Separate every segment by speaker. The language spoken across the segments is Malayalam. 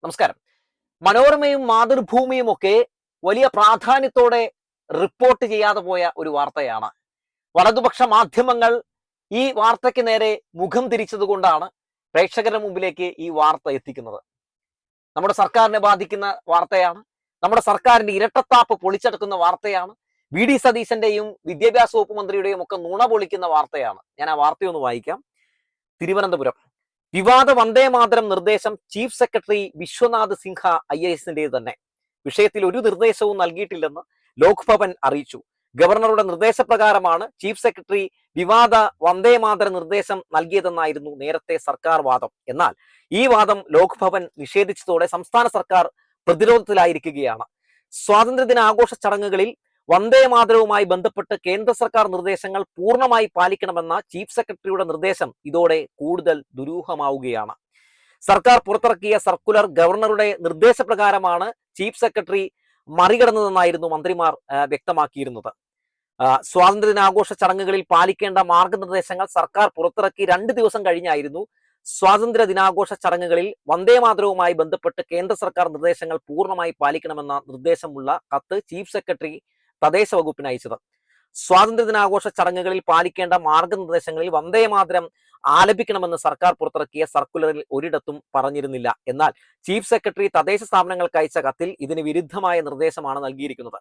Speaker 1: നമസ്കാരം. മനോരമയും മാതൃഭൂമിയും ഒക്കെ വലിയ പ്രാധാന്യത്തോടെ റിപ്പോർട്ട് ചെയ്യാതെ പോയ ഒരു വാർത്തയാണ്. വലതുപക്ഷ മാധ്യമങ്ങൾ ഈ വാർത്തയ്ക്ക് നേരെ മുഖം തിരിച്ചതുകൊണ്ടാണ് പ്രേക്ഷകരുടെ മുമ്പിലേക്ക് ഈ വാർത്ത എത്തിക്കുന്നത്. നമ്മുടെ സർക്കാരിനെ ബാധിക്കുന്ന വാർത്തയാണ്. നമ്മുടെ സർക്കാരിന്റെ ഇരട്ടത്താപ്പ് പൊളിച്ചെടുക്കുന്ന വാർത്തയാണ്. വി ഡി സതീശന്റെയും വിദ്യാഭ്യാസ വകുപ്പ് മന്ത്രിയുടെയും ഒക്കെ നുണ പൊളിക്കുന്ന വാർത്തയാണ്. ഞാൻ ആ വാർത്തയൊന്ന് വായിക്കാം. തിരുവനന്തപുരം വിവാദ വന്ദേ മാതരം നിർദ്ദേശം chief secretary Vishwanath Sinha IAS തന്നെ. വിഷയത്തിൽ ഒരു നിർദ്ദേശവും നൽകിയിട്ടില്ലെന്ന് ലോക്ഭവൻ അറിയിച്ചു. ഗവർണറുടെ നിർദ്ദേശപ്രകാരമാണ് ചീഫ് സെക്രട്ടറി വിവാദ വന്ദേ മാതര നിർദ്ദേശം നൽകിയതെന്നായിരുന്നു നേരത്തെ സർക്കാർ വാദം. എന്നാൽ ഈ വാദം ലോക്ഭവൻ നിഷേധിച്ചതോടെ സംസ്ഥാന സർക്കാർ പ്രതിരോധത്തിലായിരിക്കുകയാണ്. സ്വാതന്ത്ര്യദിന ആഘോഷ ചടങ്ങുകളിൽ വന്ദേ മാതരവുമായി ബന്ധപ്പെട്ട് കേന്ദ്ര സർക്കാർ നിർദ്ദേശങ്ങൾ പൂർണ്ണമായി പാലിക്കണമെന്ന ചീഫ് സെക്രട്ടറിയുടെ നിർദ്ദേശം ഇതോടെ കൂടുതൽ ദുരൂഹമാവുകയാണ്. സർക്കാർ പുറത്തിറക്കിയ സർക്കുലർ ഗവർണറുടെ നിർദ്ദേശപ്രകാരമാണ് ചീഫ് സെക്രട്ടറി മറികടന്നതെന്നായിരുന്നു മന്ത്രിമാർ വ്യക്തമാക്കിയിരുന്നത്. സ്വാതന്ത്ര്യദിനാഘോഷ ചടങ്ങുകളിൽ പാലിക്കേണ്ട മാർഗനിർദ്ദേശങ്ങൾ സർക്കാർ പുറത്തിറക്കി 2 ദിവസം കഴിഞ്ഞായിരുന്നു സ്വാതന്ത്ര്യ ദിനാഘോഷ ചടങ്ങുകളിൽ വന്ദേ മാതരവുമായി ബന്ധപ്പെട്ട് കേന്ദ്ര സർക്കാർ നിർദ്ദേശങ്ങൾ പൂർണ്ണമായി പാലിക്കണമെന്ന നിർദ്ദേശമുള്ള കത്ത് ചീഫ് സെക്രട്ടറി തദ്ദേശ വകുപ്പിന് അയച്ചത്. സ്വാതന്ത്ര്യ ദിനാഘോഷ ചടങ്ങുകളിൽ പാലിക്കേണ്ട മാർഗനിർദ്ദേശങ്ങളിൽ വന്ദേ മാതരം ആലപിക്കണമെന്ന് സർക്കാർ പുറത്തിറക്കിയ സർക്കുലറിൽ ഒരിടത്തും പറഞ്ഞിരുന്നില്ല. എന്നാൽ ചീഫ് സെക്രട്ടറി തദ്ദേശ സ്ഥാപനങ്ങൾക്ക് അയച്ച കത്തിൽ ഇതിന് വിരുദ്ധമായ നിർദ്ദേശമാണ് നൽകിയിരിക്കുന്നത്.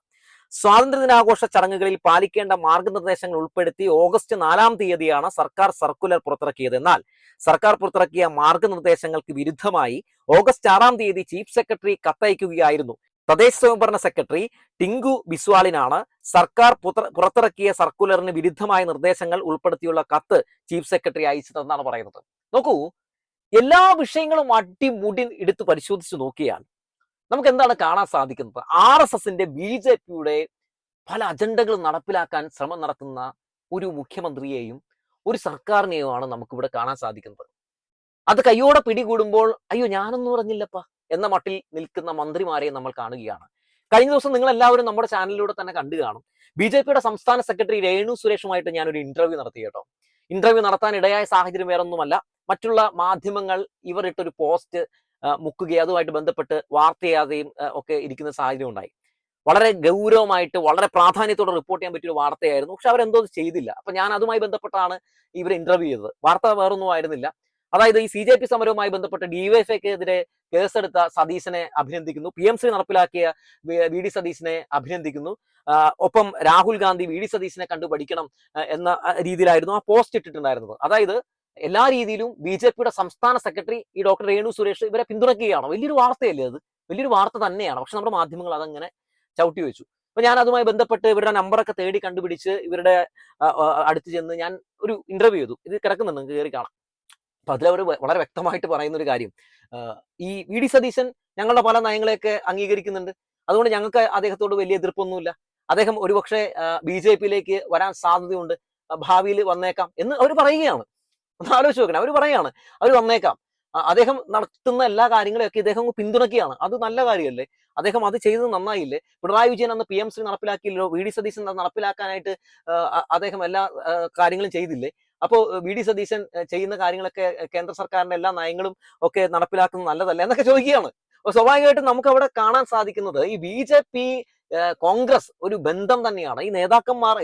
Speaker 1: സ്വാതന്ത്ര്യ ദിനാഘോഷ ചടങ്ങുകളിൽ പാലിക്കേണ്ട മാർഗനിർദ്ദേശങ്ങൾ ഉൾപ്പെടുത്തി ഓഗസ്റ്റ് 4-ാം തീയതിയാണ് സർക്കാർ സർക്കുലർ പുറത്തിറക്കിയത്. എന്നാൽ സർക്കാർ പുറത്തിറക്കിയ മാർഗനിർദ്ദേശങ്ങൾക്ക് വിരുദ്ധമായി ഓഗസ്റ്റ് 6-ാം തീയതി ചീഫ് സെക്രട്ടറി കത്തയക്കുകയായിരുന്നു. തദ്ദേശ സ്വയംഭരണ സെക്രട്ടറി ടിങ്കു ബിസ്വാലിനാണ് സർക്കാർ പുറത്തിറക്കിയ സർക്കുലറിന് വിരുദ്ധമായ നിർദ്ദേശങ്ങൾ ഉൾപ്പെടുത്തിയുള്ള കത്ത് ചീഫ് സെക്രട്ടറി അയച്ചതെന്നാണ് പറയുന്നത്. നോക്കൂ, എല്ലാ വിഷയങ്ങളും അടിമുടി എടുത്ത് പരിശോധിച്ച് നോക്കിയാൽ നമുക്ക് എന്താണ് കാണാൻ സാധിക്കുന്നത്? RSSന്റെ BJPയുടെ പല അജണ്ടകളും നടപ്പിലാക്കാൻ ശ്രമം നടത്തുന്ന ഒരു മുഖ്യമന്ത്രിയെയും ഒരു സർക്കാരിനെയുമാണ് നമുക്കിവിടെ കാണാൻ സാധിക്കുന്നത്. അത് കയ്യോടെ പിടികൂടുമ്പോൾ അയ്യോ ഞാനൊന്നും പറഞ്ഞില്ലപ്പാ എന്ന മട്ടിൽ നിൽക്കുന്ന മന്ത്രിമാരെ നമ്മൾ കാണുകയാണ്. കഴിഞ്ഞ ദിവസം നിങ്ങൾ എല്ലാവരും നമ്മുടെ ചാനലിലൂടെ തന്നെ കണ്ടു കാണും. BJPയുടെ സംസ്ഥാന സെക്രട്ടറി രേണു സുരേഷുമായിട്ട് ഞാനൊരു ഇന്റർവ്യൂ നടത്തി കേട്ടോ. ഇന്റർവ്യൂ നടത്താൻ ഇടയായ സാഹചര്യം വേറൊന്നുമല്ല, മറ്റുള്ള മാധ്യമങ്ങൾ ഇവർ ഇട്ടൊരു പോസ്റ്റ് മുക്കുകയും അതുമായിട്ട് ബന്ധപ്പെട്ട് വാർത്ത ചെയ്യാതെയും ഒക്കെ ഇരിക്കുന്ന സാഹചര്യം ഉണ്ടായി. വളരെ ഗൗരവമായിട്ട് വളരെ പ്രാധാന്യത്തോടെ റിപ്പോർട്ട് ചെയ്യാൻ പറ്റിയ ഒരു വാർത്തയായിരുന്നു. പക്ഷെ അവരെന്തോ ചെയ്തില്ല. അപ്പൊ ഞാൻ അതുമായി ബന്ധപ്പെട്ടാണ് ഇവരെ ഇന്റർവ്യൂ ചെയ്തത്. വാർത്ത വേറൊന്നും ആയിരുന്നില്ല. അതായത് ഈ CJP സമരവുമായി ബന്ധപ്പെട്ട് DYFIക്കെതിരെ കേസെടുത്ത സതീശനെ അഭിനന്ദിക്കുന്നു, PMC നടപ്പിലാക്കിയ VD സതീശനെ അഭിനന്ദിക്കുന്നു, ഒപ്പം രാഹുൽ ഗാന്ധി VD സതീശനെ കണ്ടു പഠിക്കണം എന്ന രീതിയിലായിരുന്നു ആ പോസ്റ്റ് ഇട്ടിട്ടുണ്ടായിരുന്നത്. അതായത് എല്ലാ രീതിയിലും BJPയുടെ സംസ്ഥാന സെക്രട്ടറി ഈ ഡോക്ടർ രേണു സുരേഷ് ഇവരെ പിന്തുണയ്ക്കുകയാണ്. വലിയൊരു വാർത്തയല്ലേ അത്? വലിയൊരു വാർത്ത തന്നെയാണ്. പക്ഷെ നമ്മുടെ മാധ്യമങ്ങൾ അതങ്ങനെ ചവിട്ടി വെച്ചു. അപ്പൊ ഞാൻ അതുമായി ബന്ധപ്പെട്ട് ഇവരുടെ നമ്പറൊക്കെ തേടി കണ്ടുപിടിച്ച് ഇവരുടെ അടുത്ത് ചെന്ന് ഞാൻ ഒരു ഇന്റർവ്യൂ ചെയ്തു. ഇത് കിടക്കുന്നുണ്ട്, നിങ്ങൾക്ക് കയറി കാണാം. അപ്പൊ അതിലവർ വളരെ വ്യക്തമായിട്ട് പറയുന്ന ഒരു കാര്യം, ഈ VD സതീശൻ ഞങ്ങളുടെ പല നയങ്ങളെയൊക്കെ അംഗീകരിക്കുന്നുണ്ട്, അതുകൊണ്ട് ഞങ്ങൾക്ക് അദ്ദേഹത്തോട് വലിയ എതിർപ്പൊന്നുമില്ല, അദ്ദേഹം ഒരുപക്ഷെ BJPയിലേക്ക് വരാൻ സാധ്യതയുണ്ട്, ഭാവിയിൽ വന്നേക്കാം എന്ന് അവർ പറയുകയാണ്. ഒന്ന് ആലോചിച്ച് നോക്കണം. അവർ പറയാണ് അവർ വന്നേക്കാം, അദ്ദേഹം നടത്തുന്ന എല്ലാ കാര്യങ്ങളെയൊക്കെ ഇദ്ദേഹം പിന്തുണയ്ക്കുകയാണ്. അത് നല്ല കാര്യമല്ലേ? അദ്ദേഹം അത് ചെയ്തത് നന്നായില്ലേ? പിണറായി വിജയൻ അന്ന് PMC നടപ്പിലാക്കിയില്ലോ, VD സതീശൻ നടപ്പിലാക്കാനായിട്ട് അദ്ദേഹം എല്ലാ കാര്യങ്ങളും ചെയ്തില്ലേ? അപ്പോൾ VD സതീശൻ ചെയ്യുന്ന കാര്യങ്ങളൊക്കെ കേന്ദ്ര സർക്കാരിന്റെ എല്ലാ നയങ്ങളും ഒക്കെ നടപ്പിലാക്കുന്നത് നല്ലതല്ല എന്നൊക്കെ ചോദിക്കുകയാണ്. അപ്പൊ സ്വാഭാവികമായിട്ടും നമുക്ക് അവിടെ കാണാൻ സാധിക്കുന്നത് ഈ BJP കോൺഗ്രസ് ഒരു ബന്ധം തന്നെയാണ്. ഈ നേതാക്കന്മാർ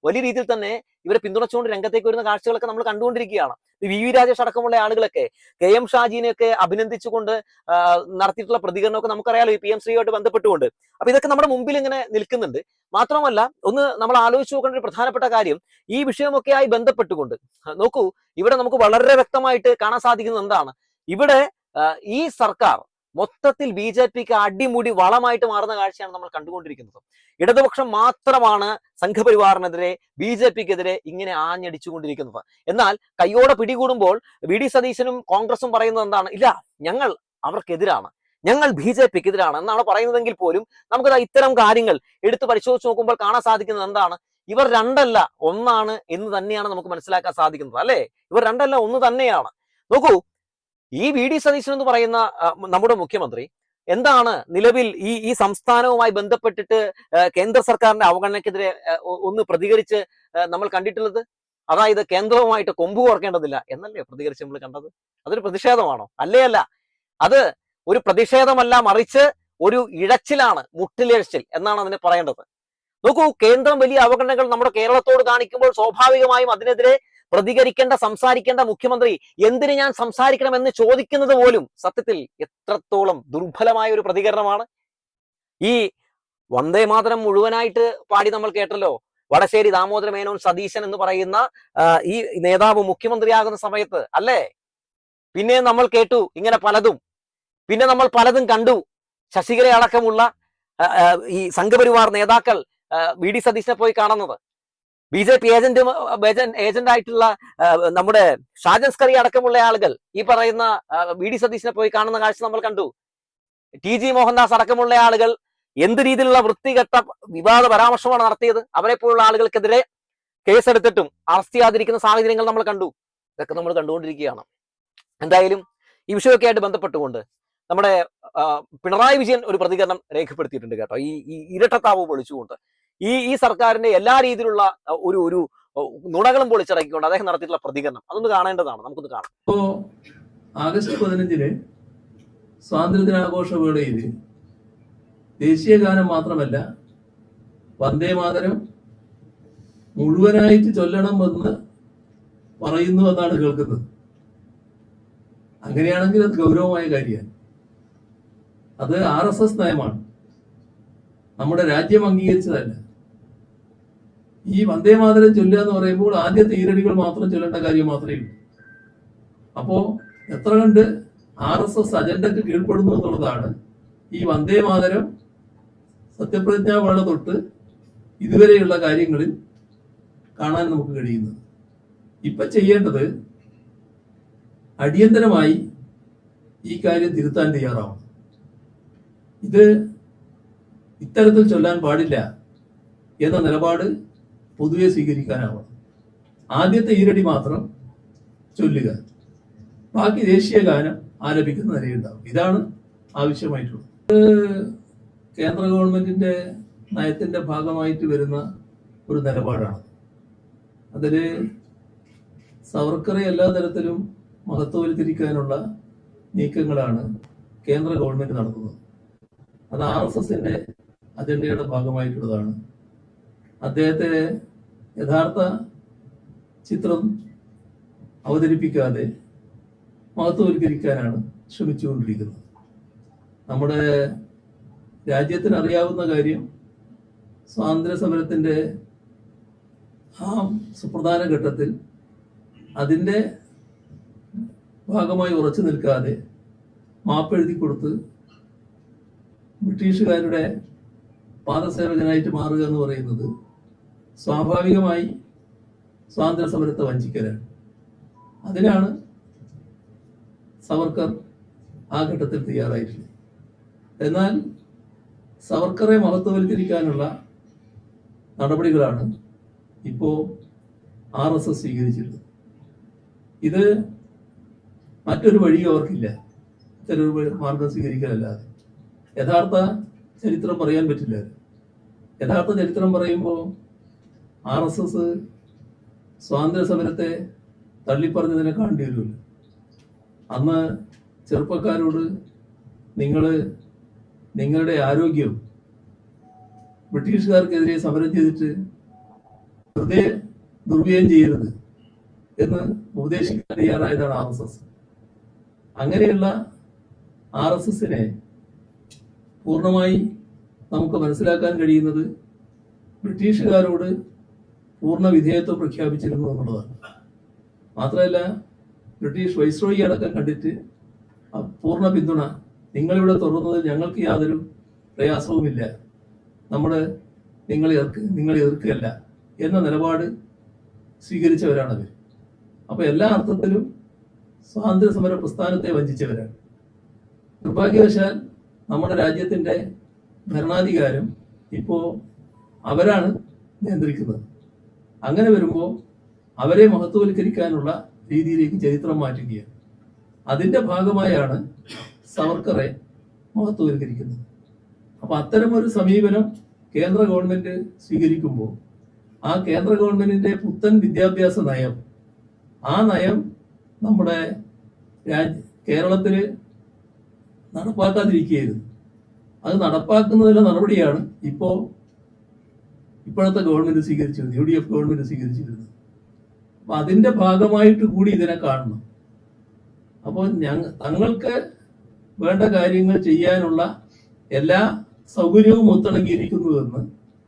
Speaker 1: വലിയ രീതിയിൽ തന്നെ ഇവരെ പിന്തുണച്ചുകൊണ്ട് രംഗത്തേക്ക് വരുന്ന കാഴ്ചകളൊക്കെ നമ്മൾ കണ്ടുകൊണ്ടിരിക്കുകയാണ്. VV രാജേഷ് അടക്കമുള്ള ആളുകളൊക്കെ KM ഷാജിനെയൊക്കെ അഭിനന്ദിച്ചുകൊണ്ട് നടത്തിയിട്ടുള്ള പ്രതികരണമൊക്കെ നമുക്കറിയാലോ, ഈ PMCയുമായിട്ട് ബന്ധപ്പെട്ടുകൊണ്ട്. അപ്പൊ ഇതൊക്കെ നമ്മുടെ മുമ്പിൽ ഇങ്ങനെ നിൽക്കുന്നുണ്ട്. മാത്രമല്ല, ഒന്ന് നമ്മൾ ആലോചിച്ച് നോക്കേണ്ട ഒരു പ്രധാനപ്പെട്ട കാര്യം, ഈ വിഷയമൊക്കെ ആയി ബന്ധപ്പെട്ടുകൊണ്ട് നോക്കൂ, ഇവിടെ നമുക്ക് വളരെ വ്യക്തമായിട്ട് കാണാൻ സാധിക്കുന്നത് എന്താണ്? ഇവിടെ ഈ സർക്കാർ മൊത്തത്തിൽ BJPക്ക് അടിമുടി വളമായിട്ട് മാറുന്ന കാഴ്ചയാണ് നമ്മൾ കണ്ടുകൊണ്ടിരിക്കുന്നത്. ഇടതുപക്ഷം മാത്രമാണ് സംഘപരിവാറിനെതിരെ BJPക്കെതിരെ ഇങ്ങനെ ആഞ്ഞടിച്ചുകൊണ്ടിരിക്കുന്നത്. എന്നാൽ കയ്യോടെ പിടികൂടുമ്പോൾ VD സതീശനും കോൺഗ്രസും പറയുന്നത് എന്താണ്? ഇല്ല, ഞങ്ങൾ അവർക്കെതിരാണ്, ഞങ്ങൾ BJPക്കെതിരാണ് എന്നാണ് പറയുന്നതെങ്കിൽ പോലും നമുക്കത് ഇത്തരം കാര്യങ്ങൾ എടുത്ത് പരിശോധിച്ച് നോക്കുമ്പോൾ കാണാൻ സാധിക്കുന്നത് എന്താണ്? ഇവർ രണ്ടല്ല ഒന്നാണ് എന്ന് തന്നെയാണ് നമുക്ക് മനസ്സിലാക്കാൻ സാധിക്കുന്നത്, അല്ലേ? ഇവർ രണ്ടല്ല ഒന്ന് തന്നെയാണ്. നോക്കൂ, ഈ VD സതീശൻ എന്ന് പറയുന്ന നമ്മുടെ മുഖ്യമന്ത്രി എന്താണ് നിലവിൽ ഈ സംസ്ഥാനവുമായി ബന്ധപ്പെട്ടിട്ട് കേന്ദ്ര സർക്കാരിന്റെ അവഗണനയ്ക്കെതിരെ ഒന്ന് പ്രതികരിച്ച് നമ്മൾ കണ്ടിട്ടുള്ളത്? അതായത് കേന്ദ്രവുമായിട്ട് കൊമ്പ് കോർക്കേണ്ടതില്ല എന്നല്ലേ പ്രതികരിച്ച് നമ്മൾ കണ്ടത്? അതൊരു പ്രതിഷേധമാണോ? അല്ലേ അല്ല. അത് ഒരു പ്രതിഷേധമല്ല, മറിച്ച് ഒരു ഇഴച്ചിലാണ്, മുട്ടിലിഴച്ചിൽ എന്നാണ് അതിനെ പറയേണ്ടത്. നോക്കൂ, കേന്ദ്രം വലിയ അവഗണനകൾ നമ്മുടെ കേരളത്തോട് കാണിക്കുമ്പോൾ സ്വാഭാവികമായും അതിനെതിരെ പ്രതികരിക്കേണ്ട, സംസാരിക്കേണ്ട മുഖ്യമന്ത്രി എന്തിന് ഞാൻ സംസാരിക്കണം എന്ന് ചോദിക്കുന്നത് പോലും സത്യത്തിൽ എത്രത്തോളം ദുർബലമായ ഒരു പ്രതികരണമാണ്. ഈ വന്ദേ മാതരം മുഴുവനായിട്ട് പാടി നമ്മൾ കേട്ടല്ലോ. വടശ്ശേരി ദാമോദര മേനോൻ സതീശൻ എന്ന് പറയുന്ന ഈ നേതാവ് മുഖ്യമന്ത്രിയാകുന്ന സമയത്ത് അല്ലേ. പിന്നെ നമ്മൾ കേട്ടു ഇങ്ങനെ പലതും. പിന്നെ നമ്മൾ പലതും കണ്ടു. ശശികല അടക്കമുള്ള ഈ സംഘപരിവാർ നേതാക്കൾ വി ഡി സതീശനെ പോയി കാണുന്നത്. BJP ഏജന്റ് ആയിട്ടുള്ള നമ്മുടെ ഷാജൻ സ്കറി അടക്കമുള്ള ആളുകൾ ഈ പറയുന്ന വി ഡി സതീശനെ പോയി കാണുന്ന കാഴ്ച നമ്മൾ കണ്ടു. TG മോഹൻദാസ് അടക്കമുള്ള ആളുകൾ എന്ത് രീതിയിലുള്ള വൃത്തികെട്ട വിവാദ പരാമർശമാണ് നടത്തിയത്. അവരെ പോലുള്ള ആളുകൾക്കെതിരെ കേസെടുത്തിട്ടും അറസ്റ്റ് ചെയ്യാതിരിക്കുന്ന സാഹചര്യങ്ങൾ നമ്മൾ കണ്ടു. ഇതൊക്കെ നമ്മൾ കണ്ടുകൊണ്ടിരിക്കുകയാണ്. എന്തായാലും ഈ വിഷയമൊക്കെ ആയിട്ട് ബന്ധപ്പെട്ടുകൊണ്ട് നമ്മുടെ പിണറായി വിജയൻ ഒരു പ്രതികരണം രേഖപ്പെടുത്തിയിട്ടുണ്ട് കേട്ടോ. ഈ ഇരട്ടത്താവ് പൊളിച്ചുകൊണ്ട് ഈ സർക്കാരിന്റെ എല്ലാ രീതിയിലുള്ള ഒരു നുണകളും പൊളിച്ചിറക്കിക്കൊണ്ട് അദ്ദേഹം നടത്തിയിട്ടുള്ള പ്രതികരണം അതൊന്ന് കാണേണ്ടതാണ്. നമുക്കൊന്ന് കാണാം.
Speaker 2: ഇപ്പോ ആഗസ്റ്റ് 15 സ്വാതന്ത്ര്യദിനാഘോഷ വേളയിൽ ദേശീയ ഗാനം മാത്രമല്ല വന്ദേ മാതരം മുഴുവനായിട്ട് ചൊല്ലണമെന്ന് പറയുന്നു എന്നാണ് കേൾക്കുന്നത്. അങ്ങനെയാണെങ്കിൽ അത് ഗൗരവമായ കാര്യമാണ്. അത് RSS നയമാണ്, നമ്മുടെ രാജ്യം അംഗീകരിച്ചതല്ല. ഈ വന്ദേ മാതരം ചൊല്ലുക എന്ന് പറയുമ്പോൾ ആദ്യത്തെ ഈരടികൾ മാത്രം ചൊല്ലേണ്ട കാര്യം മാത്രമേ ഉള്ളൂ. അപ്പോ എത്ര കണ്ട് RSS അജണ്ടക്ക് കീഴ്പ്പെടുന്നു എന്നുള്ളതാണ് ഈ വന്ദേ മാതരം സത്യപ്രതിജ്ഞാ വേള തൊട്ട് ഇതുവരെയുള്ള കാര്യങ്ങളിൽ കാണാൻ നമുക്ക് കഴിയുന്നത്. ഇപ്പൊ ചെയ്യേണ്ടത് അടിയന്തരമായി ഈ കാര്യം തിരുത്താൻ തയ്യാറാവണം. ഇത് ഇത്തരത്തിൽ ചൊല്ലാൻ പാടില്ല എന്ന നിലപാട് പൊതുവെ സ്വീകരിക്കാനാവണം. ആദ്യത്തെ ഈരടി മാത്രം ചൊല്ലുക, ബാക്കി ദേശീയ ഗാനം ആലപിക്കുന്ന നിലയുണ്ടാവും. ഇതാണ് ആവശ്യമായിട്ടുള്ളത്. കേന്ദ്ര ഗവൺമെന്റിന്റെ നയത്തിന്റെ ഭാഗമായിട്ട് വരുന്ന ഒരു നിലപാടാണ്. അതില് സവർക്കറെ എല്ലാ തരത്തിലും മഹത്വവൽക്കരിക്കാനുള്ള നീക്കങ്ങളാണ് കേന്ദ്ര ഗവൺമെന്റ് നടത്തുന്നത്. അത് RSSന്റെ അജണ്ടയുടെ ഭാഗമായിട്ടുള്ളതാണ്. അദ്ദേഹത്തെ യഥാർത്ഥ ചിത്രം അവതരിപ്പിക്കാതെ മഹത്വവൽക്കരിക്കാനാണ് ശ്രമിച്ചുകൊണ്ടിരിക്കുന്നത്. നമ്മുടെ രാജ്യത്തിന് അറിയാവുന്ന കാര്യം, സ്വാതന്ത്ര്യ സമരത്തിന്റെ ആ സുപ്രധാന ഘട്ടത്തിൽ അതിൻ്റെ ഭാഗമായി ഉറച്ചു നിൽക്കാതെ മാപ്പെഴുതി കൊടുത്ത് ബ്രിട്ടീഷുകാരുടെ പാദസേവകനായിട്ട് മാറുക എന്ന് പറയുന്നത് സ്വാഭാവികമായി സ്വാതന്ത്ര്യ സമരത്തെ വഞ്ചിക്കലാണ്. അതിനാണ് സവർക്കർ ആ ഘട്ടത്തിൽ തയ്യാറായിട്ടുള്ളത്. എന്നാൽ സവർക്കറെ മഹത്വവൽക്കരിക്കാനുള്ള നടപടികളാണ് ഇപ്പോൾ RSS സ്വീകരിച്ചിട്ടുള്ളത്. ഇത് മറ്റൊരു വഴിയും അവർക്കില്ല, ഇത്തരൊരു മാർഗം സ്വീകരിക്കലല്ലാതെ. യഥാർത്ഥ ചരിത്രം പറയാൻ പറ്റില്ല. യഥാർത്ഥ ചരിത്രം പറയുമ്പോൾ RSS സ്വാതന്ത്ര്യ സമരത്തെ തള്ളിപ്പറഞ്ഞതിനെ കാണേണ്ടി വരുമല്ലോ. അന്ന് ചെറുപ്പക്കാരോട് നിങ്ങളുടെ ആരോഗ്യം ബ്രിട്ടീഷുകാർക്കെതിരെ സമരം ചെയ്തിട്ട് വെറുതെ ദുർവ്യയം ചെയ്യരുത് എന്ന് ഉപദേശിക്കാൻ തയ്യാറായതാണ് RSS. അങ്ങനെയുള്ള RSSനെ പൂർണ്ണമായി നമുക്ക് മനസ്സിലാക്കാൻ കഴിയുന്നത് ബ്രിട്ടീഷുകാരോട് പൂർണ്ണ വിധേയത്വം പ്രഖ്യാപിച്ചിരുന്നു എന്നുള്ളതാണ്. മാത്രമല്ല, ബ്രിട്ടീഷ് വൈസ്രോയി അടക്കം കണ്ടിട്ട് പൂർണ്ണ പിന്തുണ, നിങ്ങളിവിടെ തുറന്നതിൽ ഞങ്ങൾക്ക് യാതൊരു പ്രയാസവുമില്ല, നിങ്ങളെ എതിർക്കുകയല്ല എന്ന നിലപാട് സ്വീകരിച്ചവരാണവർ. അപ്പൊ എല്ലാ അർത്ഥത്തിലും സ്വാതന്ത്ര്യ സമര പ്രസ്ഥാനത്തെ വഞ്ചിച്ചവരാണ്. നിർഭാഗ്യവശാൽ നമ്മുടെ രാജ്യത്തിന്റെ ഭരണാധികാരം ഇപ്പോ അവരാണ് നിയന്ത്രിക്കുന്നത്. അങ്ങനെ വരുമ്പോൾ അവരെ മഹത്വവൽക്കരിക്കാനുള്ള രീതിയിലേക്ക് ചരിത്രം മാറ്റുകയാണ്. അതിന്റെ ഭാഗമായാണ് സവർക്കറെ മഹത്വവൽക്കരിക്കുന്നത്. അപ്പൊ അത്തരമൊരു സമീപനം കേന്ദ്ര ഗവൺമെന്റ് സ്വീകരിക്കുമ്പോൾ ആ കേന്ദ്ര ഗവൺമെന്റിന്റെ പുത്തൻ വിദ്യാഭ്യാസ നയം, ആ നയം നമ്മുടെ കേരളത്തില് നടപ്പാക്കാതിരിക്കുകയായിരുന്നു. അത് നടപ്പാക്കുന്നതിലെ നടപടിയാണ് ഇപ്പോഴത്തെ ഗവൺമെന്റ് സ്വീകരിച്ചിരുന്നത്, UDF ഗവൺമെന്റ് സ്വീകരിച്ചിരുന്നത്. അപ്പൊ അതിന്റെ ഭാഗമായിട്ട് കൂടി ഇതിനെ കാണണം. അപ്പോൾ തങ്ങൾക്ക് വേണ്ട കാര്യങ്ങൾ ചെയ്യാനുള്ള എല്ലാ സൗകര്യവും ഒത്തിണങ്ങിയിരിക്കുന്നുവെന്ന്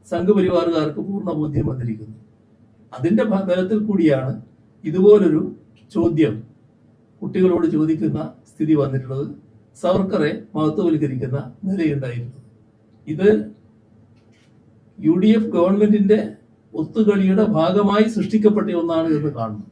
Speaker 2: സംഘപരിവാറുകാർക്ക് പൂർണ്ണ ബോധ്യം വന്നിരിക്കുന്നു. അതിന്റെ ബലത്തിൽ കൂടിയാണ് ഇതുപോലൊരു ചോദ്യം കുട്ടികളോട് ചോദിക്കുന്ന സ്ഥിതി വന്നിട്ടുള്ളത്. സവർക്കറെ മഹത്വവൽക്കരിക്കുന്ന നിലയുണ്ടായിരുന്നു. ഇത് UDF ഗവൺമെന്റിന്റെ ഒത്തുകളിയുടെ ഭാഗമായി സൃഷ്ടിക്കപ്പെട്ട ഒന്നാണ് എന്ന് കാണുന്നു.